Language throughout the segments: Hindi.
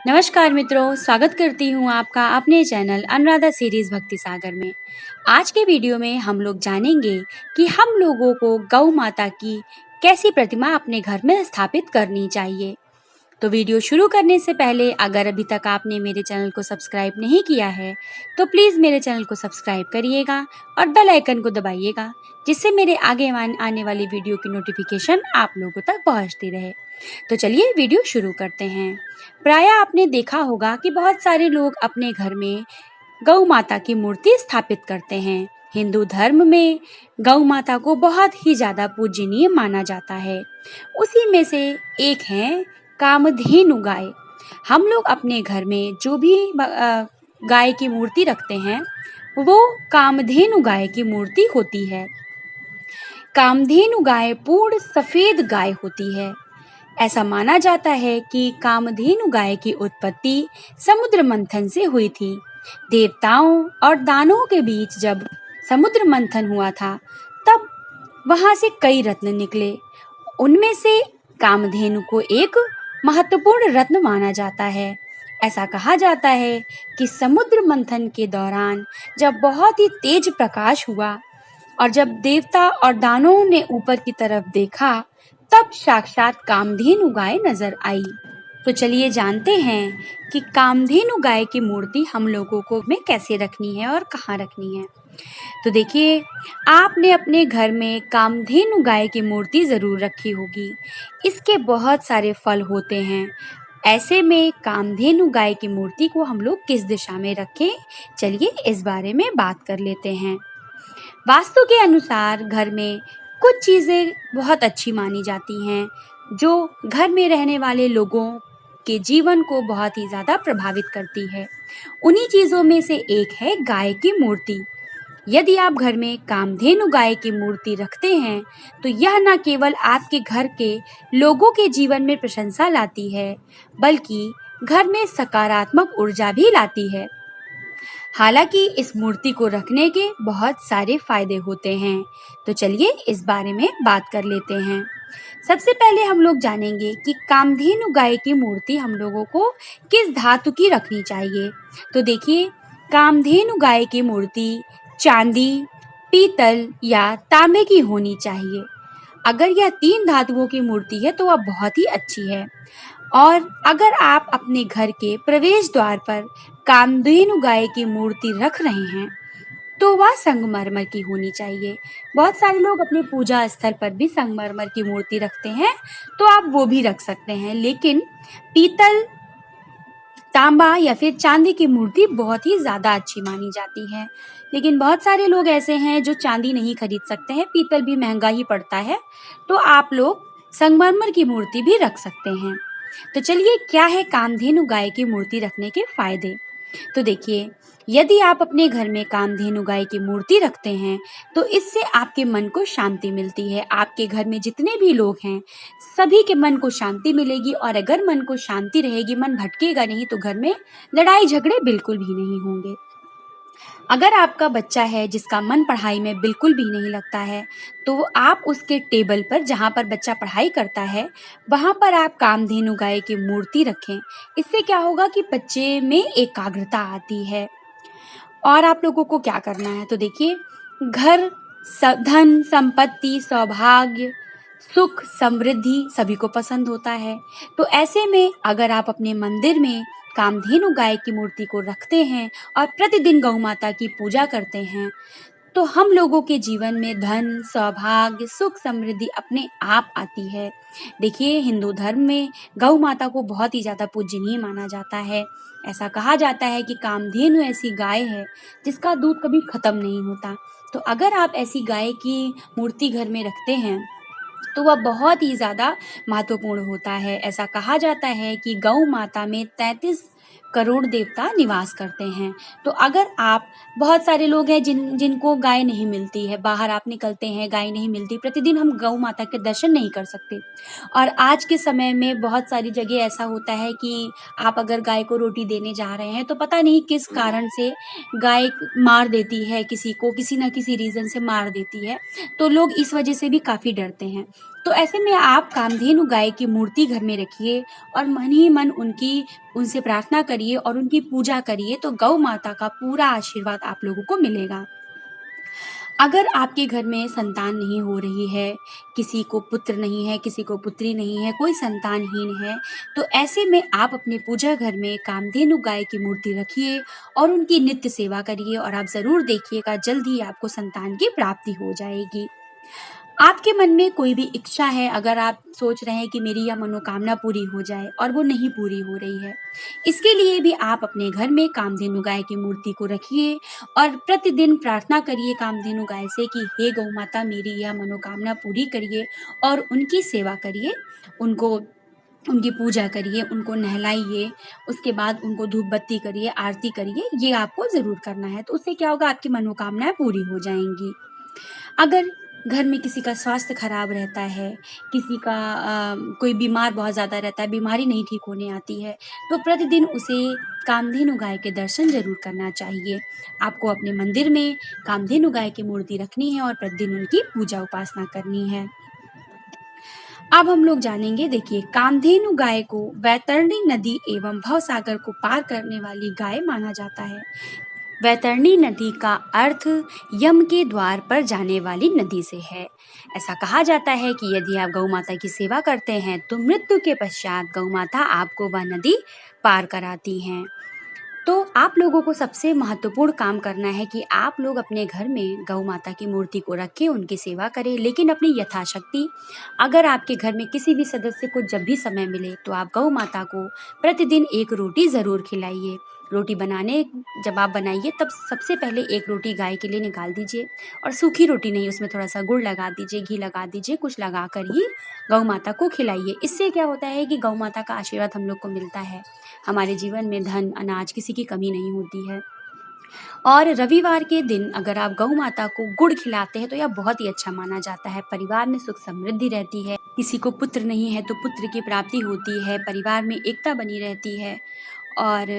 नमस्कार मित्रों, स्वागत करती हूँ आपका अपने चैनल अनुराधा सीरीज भक्ति सागर में। आज के वीडियो में हम लोग जानेंगे कि हम लोगों को गौ माता की कैसी प्रतिमा अपने घर में स्थापित करनी चाहिए। तो वीडियो शुरू करने से पहले अगर अभी तक आपने मेरे चैनल को सब्सक्राइब नहीं किया है तो प्लीज़ मेरे चैनल को सब्सक्राइब करिएगा और बेल आइकन को दबाइएगा, जिससे मेरे आगे आने वाली वीडियो की नोटिफिकेशन आप लोगों तक पहुंचती रहे। तो चलिए वीडियो शुरू करते हैं। प्राय आपने देखा होगा कि बहुत सारे लोग अपने घर में गौ माता की मूर्ति स्थापित करते हैं। हिंदू धर्म में गौ माता को बहुत ही ज़्यादा पूजनीय माना जाता है। उसी में से एक है कामधेनु गाय। हम लोग अपने घर में जो भी गाय की मूर्ति रखते हैं वो कामधेनु गाय की मूर्ति होती है। कामधेनु गाय पूर्ण सफेद गाय होती है। ऐसा माना जाता है कि कामधेनु गाय की उत्पत्ति समुद्र मंथन से हुई थी। देवताओं और दानवों के बीच जब समुद्र मंथन हुआ था तब वहां से कई रत्न निकले। उनमें से कामधेनु को एक महत्वपूर्ण रत्न माना जाता है। ऐसा कहा जाता है कि समुद्र मंथन के दौरान जब बहुत ही तेज प्रकाश हुआ और जब देवता और दानवों ने ऊपर की तरफ देखा तब साक्षात कामधेनु गाय नजर आई। तो चलिए जानते हैं कि कामधेनु गाय की मूर्ति हम लोगों को में कैसे रखनी है और कहाँ रखनी है। तो देखिए, आपने अपने घर में कामधेनु गाय की मूर्ति जरूर रखी होगी। इसके बहुत सारे फल होते हैं। ऐसे में कामधेनु गाय की मूर्ति को हम लोग किस दिशा में रखें, चलिए इस बारे में बात कर लेते हैं। वास्तु के अनुसार घर में कुछ चीजें बहुत अच्छी मानी जाती हैं जो घर में रहने वाले लोगों के जीवन को बहुत ही ज्यादा प्रभावित करती है। उन्हीं चीजों में से एक है गाय की मूर्ति। यदि आप घर में कामधेनु गाय की मूर्ति रखते हैं तो यह न केवल आपके घर के लोगों के जीवन में प्रशंसा लाती है, बल्कि घर में सकारात्मक ऊर्जा भी लाती है। हालांकि इस मूर्ति को रखने के बहुत सारे फायदे होते हैं। तो चलिए इस बारे में बात कर लेते हैं। सबसे पहले हम लोग जानेंगे कि कामधेनु गाय की मूर्ति हम लोगों को किस धातु की रखनी चाहिए। तो देखिए, कामधेनु गाय की मूर्ति चांदी, पीतल या तांबे की होनी चाहिए। अगर यह तीन धातुओं की मूर्ति है तो वह बहुत ही अच्छी है। और अगर आप अपने घर के प्रवेश द्वार पर कामधेनु गाय की मूर्ति रख रहे हैं तो वह संगमरमर की होनी चाहिए। बहुत सारे लोग अपने पूजा स्थल पर भी संगमरमर की मूर्ति रखते हैं, तो आप वो भी रख सकते हैं, लेकिन पीतल, तांबा या फिर चांदी की मूर्ति बहुत ही ज्यादा अच्छी मानी जाती है। लेकिन बहुत सारे लोग ऐसे हैं जो चांदी नहीं खरीद सकते हैं, पीतल भी महंगा ही पड़ता है, तो आप लोग संगमरमर की मूर्ति भी रख सकते हैं। तो चलिए, क्या है कामधेनु गाय की मूर्ति रखने के फायदे। तो देखिए, यदि आप अपने घर में कामधेनु गाय की मूर्ति रखते हैं तो इससे आपके मन को शांति मिलती है। आपके घर में जितने भी लोग हैं सभी के मन को शांति मिलेगी, और अगर मन को शांति रहेगी, मन भटकेगा नहीं, तो घर में लड़ाई झगड़े बिल्कुल भी नहीं होंगे। अगर आपका बच्चा है जिसका मन पढ़ाई में बिल्कुल भी नहीं लगता है तो आप उसके टेबल पर, जहाँ पर बच्चा पढ़ाई करता है, वहाँ पर आप कामधेनु गाय की मूर्ति रखें। इससे क्या होगा कि बच्चे में एकाग्रता आती है। और आप लोगों को क्या करना है, तो देखिए, घर, धन, संपत्ति, सौभाग्य, सुख, समृद्धि सभी को पसंद होता है। तो ऐसे में अगर आप अपने मंदिर में कामधेनु गाय की मूर्ति को रखते हैं और प्रतिदिन गौ माता की पूजा करते हैं तो हम लोगों के जीवन में धन, सौभाग्य, सुख, समृद्धि अपने आप आती है। देखिए, हिंदू धर्म में गौ माता को बहुत ही ज्यादा पूजनीय माना जाता है। ऐसा कहा जाता है कि कामधेनु ऐसी गाय है जिसका दूध कभी खत्म नहीं होता। तो अगर आप ऐसी गाय की मूर्ति घर में रखते हैं तो वह बहुत ही ज्यादा महत्वपूर्ण होता है। ऐसा कहा जाता है कि गौ माता में 33 करोड़ देवता निवास करते हैं। तो अगर आप, बहुत सारे लोग हैं जिनको गाय नहीं मिलती है, बाहर आप निकलते हैं गाय नहीं मिलती, प्रतिदिन हम गौ माता के दर्शन नहीं कर सकते। और आज के समय में बहुत सारी जगह ऐसा होता है कि आप अगर गाय को रोटी देने जा रहे हैं तो पता नहीं किस कारण से गाय मार देती है किसी को, किसी ना किसी रीजन से मार देती है, तो लोग इस वजह से भी काफी डरते हैं। तो ऐसे में आप कामधेनु गाय की मूर्ति घर में रखिए और मन ही मन उनसे प्रार्थना करिए और उनकी पूजा करिए, तो गौ माता का पूरा आशीर्वाद आप लोगों को मिलेगा। अगर आपके घर में संतान नहीं हो रही है, किसी को पुत्र नहीं है, किसी को पुत्री नहीं है, कोई संतानहीन है, तो ऐसे में आप अपने पूजा घर में कामधेनु गाय की मूर्ति रखिए और उनकी नित्य सेवा करिए और आप ज़रूर देखिएगा जल्द ही आपको संतान की प्राप्ति हो जाएगी। आपके मन में कोई भी इच्छा है, अगर आप सोच रहे हैं कि मेरी यह मनोकामना पूरी हो जाए और वो नहीं पूरी हो रही है, इसके लिए भी आप अपने घर में कामधेनु गाय की मूर्ति को रखिए और प्रतिदिन प्रार्थना करिए कामधेनु गाय से कि हे गौ माता, मेरी यह मनोकामना पूरी करिए और उनकी सेवा करिए, उनको उनकी पूजा करिए, उनको नहलाइए, उसके बाद उनको धूप बत्ती करिए, आरती करिए, ये आपको ज़रूर करना है। तो उससे क्या होगा, आपकी मनोकामनाएँ पूरी हो जाएँगी। अगर घर में किसी का स्वास्थ्य खराब रहता है, किसी का कोई बीमार बहुत ज़्यादा रहता है, बीमारी नहीं ठीक होने आती है, तो प्रतिदिन उसे कामधेनु गाय के दर्शन ज़रूर करना चाहिए। आपको अपने मंदिर में कामधेनु गाय की मूर्ति रखनी है और प्रतिदिन उनकी पूजा उपासना करनी है। अब हम लोग जानेंगे, देखिए, कामधेनु गाय को वैतरणी नदी एवं भवसागर को पार करने वाली गाय माना जाता है। वैतरणी नदी का अर्थ यम के द्वार पर जाने वाली नदी से है। ऐसा कहा जाता है कि यदि आप गौ माता की सेवा करते हैं तो मृत्यु के पश्चात गौ माता आपको वह नदी पार कराती हैं। तो आप लोगों को सबसे महत्वपूर्ण काम करना है कि आप लोग अपने घर में गौ माता की मूर्ति को रखें, उनकी सेवा करें, लेकिन अपनी यथाशक्ति, अगर आपके घर में किसी भी सदस्य को जब भी समय मिले तो आप गौ माता को प्रतिदिन एक रोटी ज़रूर खिलाइए। रोटी बनाने जब आप बनाइए तब सबसे पहले एक रोटी गाय के लिए निकाल दीजिए और सूखी रोटी नहीं, उसमें थोड़ा सा गुड़ लगा दीजिए, घी लगा दीजिए, कुछ लगा कर ही गौ माता को खिलाइए। इससे क्या होता है कि गौ माता का आशीर्वाद हम लोग को मिलता है, हमारे जीवन में धन अनाज किसी की कमी नहीं होती है। और रविवार के दिन अगर आप गौ माता को गुड़ खिलाते हैं तो यह बहुत ही अच्छा माना जाता है। परिवार में सुख समृद्धि रहती है, किसी को पुत्र नहीं है तो पुत्र की प्राप्ति होती है, परिवार में एकता बनी रहती है और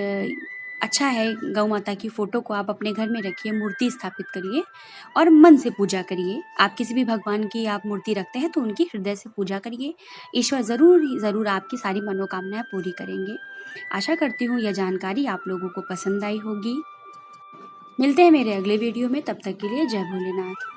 अच्छा है। गौ माता की फ़ोटो को आप अपने घर में रखिए, मूर्ति स्थापित करिए और मन से पूजा करिए। आप किसी भी भगवान की आप मूर्ति रखते हैं तो उनकी हृदय से पूजा करिए। ईश्वर ज़रूर आपकी सारी मनोकामनाएं पूरी करेंगे। आशा करती हूँ यह जानकारी आप लोगों को पसंद आई होगी। मिलते हैं मेरे अगले वीडियो में, तब तक के लिए जय भोलेनाथ।